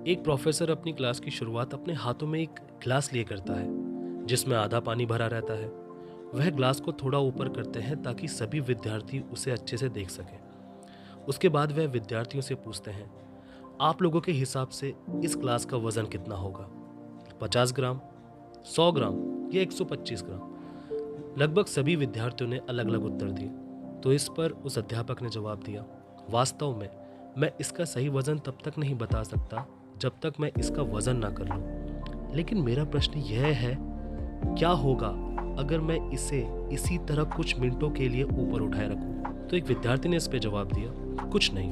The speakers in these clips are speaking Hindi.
एक प्रोफेसर अपनी क्लास की शुरुआत अपने हाथों में एक ग्लास लिए करता है जिसमें आधा पानी भरा रहता है। वह ग्लास को थोड़ा ऊपर करते हैं ताकि सभी विद्यार्थी उसे अच्छे से देख सकें। उसके बाद वह विद्यार्थियों से पूछते हैं, आप लोगों के हिसाब से इस ग्लास का वजन कितना होगा? 50 ग्राम, 100 ग्राम या 125 ग्राम? लगभग सभी विद्यार्थियों ने अलग अलग उत्तर दिए। तो इस पर उस अध्यापक ने जवाब दिया, वास्तव में मैं इसका सही वजन तब तक नहीं बता सकता जब तक मैं इसका वजन ना कर लूं। लेकिन मेरा प्रश्न यह है, क्या होगा अगर मैं इसे इसी तरह कुछ मिनटों के लिए ऊपर उठाए रखूं? तो एक विद्यार्थी ने इस पे जवाब दिया, कुछ नहीं।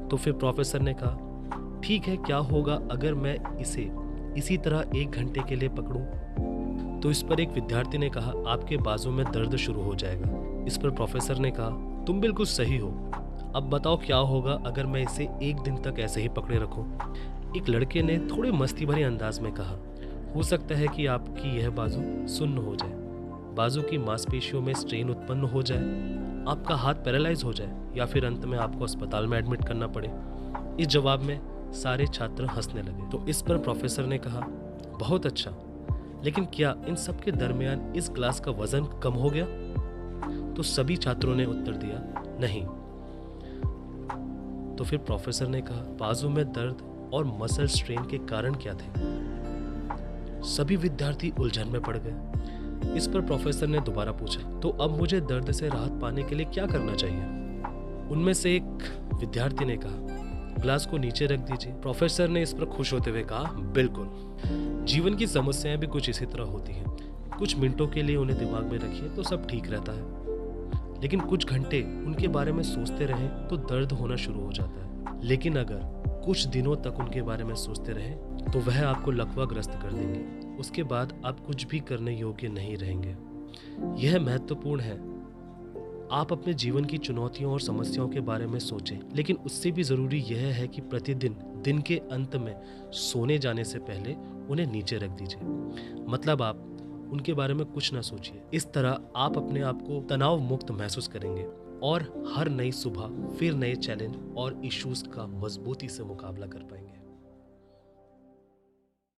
तो फिर प्रोफेसर ने कहा, ठीक है, क्या होगा अगर मैं इसे इसी तरह 1 घंटे के लिए पकड़ूं? तो इस पर एक विद्यार्थी ने कहा, आपके बाजू में दर्द शुरू हो जाएगा। इस पर प्रोफेसर ने कहा, तुम बिल्कुल सही हो। अब बताओ क्या होगा अगर मैं इसे 1 दिन तक ऐसे ही पकड़े रखूं? एक लड़के ने थोड़े मस्ती भरे अंदाज में कहा, हो सकता है कि आपकी यह बाजू सुन्न हो जाए, बाजू की मांसपेशियों में स्ट्रेन उत्पन्न हो जाए, आपका हाथ पैरालाइज हो जाए या फिर अंत में आपको अस्पताल में एडमिट करना पड़े। इस जवाब में सारे छात्र हंसने लगे। तो इस पर प्रोफेसर ने कहा, बहुत अच्छा, लेकिन क्या इन सब के दरमियान इस ग्लास का वजन कम हो गया? तो सभी छात्रों ने उत्तर दिया, नहीं। तो फिर प्रोफेसर ने कहा, बाजू में दर्द और मसल स्ट्रेन के कारण क्या थे? सभी विद्यार्थी उलझन में पड़ गए। इस पर प्रोफेसर ने दोबारा पूछा, तो अब मुझे दर्द से राहत पाने के लिए क्या करना चाहिए? उनमें से एक विद्यार्थी ने कहा, ग्लास को नीचे रख दीजिए। प्रोफेसर ने इस पर खुश होते हुए कहा, बिल्कुल, जीवन की समस्याएं भी कुछ इसी तरह होती हैं। कुछ मिनटों के लिए उन्हें दिमाग में रखिए तो सब ठीक रहता है, लेकिन कुछ घंटे उनके बारे में सोचते रहें तो दर्द होना शुरू हो जाता है। लेकिन अगर कुछ दिनों तक उनके बारे में सोचते रहें तो वह आपको लकवाग्रस्त कर देंगे। उसके बाद आप कुछ भी करने योग्य नहीं रहेंगे। यह महत्वपूर्ण है, आप अपने जीवन की चुनौतियों और समस्याओं के बारे में सोचें, लेकिन उससे भी ज़रूरी यह है कि प्रतिदिन दिन के अंत में सोने जाने से पहले उन्हें नीचे रख दीजिए। मतलब आप उनके बारे में कुछ ना सोचिए। इस तरह आप अपने आप को तनाव मुक्त महसूस करेंगे और हर नई सुबह फिर नए चैलेंज और इश्यूज का मजबूती से मुकाबला कर पाएंगे।